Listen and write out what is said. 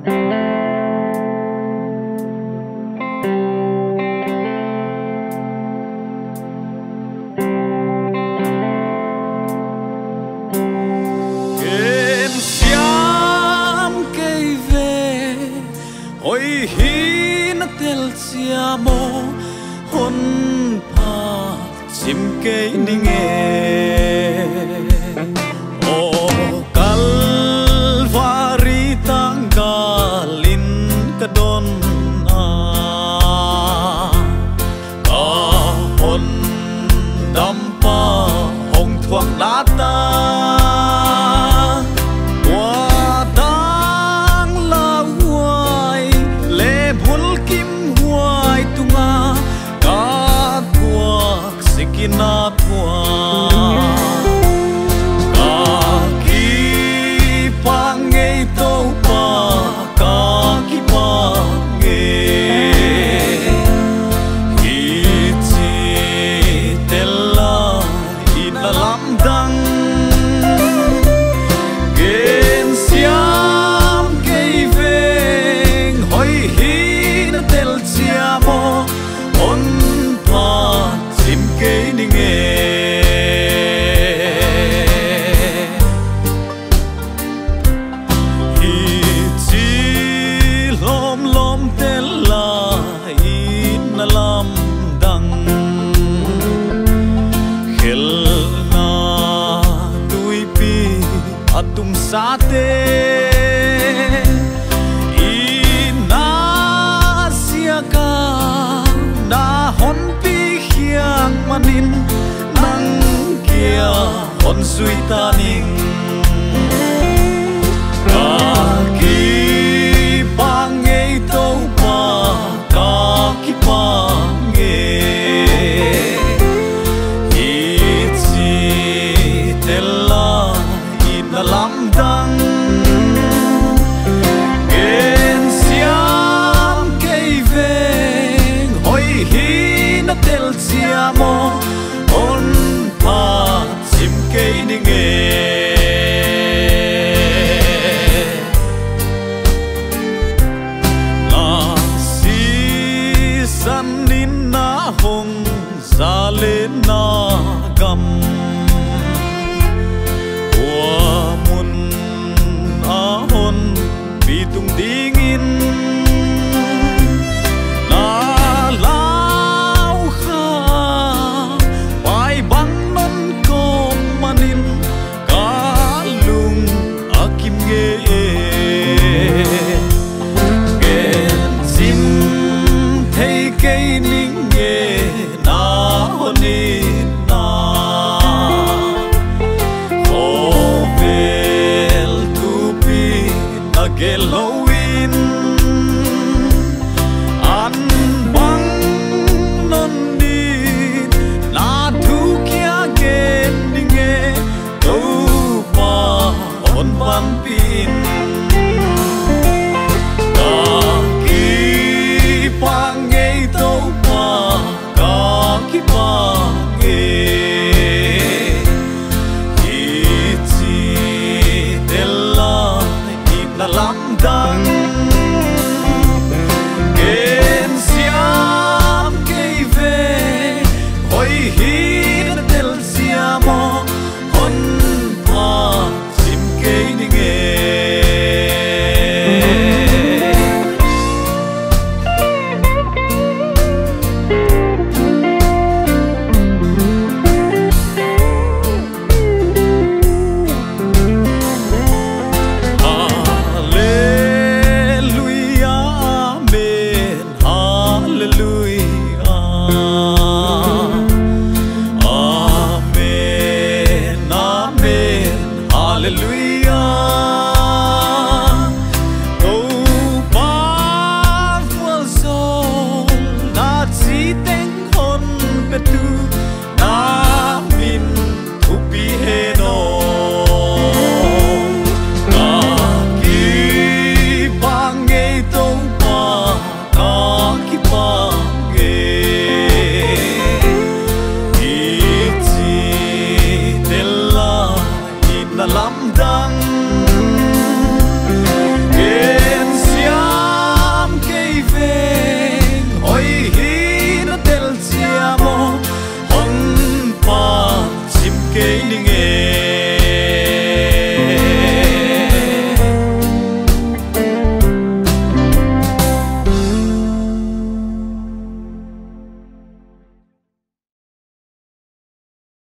ôi hi na tel chia mo hôn pa chim cây ninh nghe o calvary tang kalin kadon a ka hôn đam pa hong thuang lata na thua ka ki pa ngei to pa ka ki pa nge hi chi tella ina lam dang gen siam kei veng hoi hi na tel chia mo on pa chim kei ninh nghe hi chi lom lom tel la in na lam dang khel na tui pi atum sa te ina sia ka na hon pi hiang manin nang kia hon sui ta ning ka ki pa ngei to pa ka ki pa nge hi chi tella ina lam dang gen siam kei veng hoi hi na tel chia mo on pa chim cây ninh nghe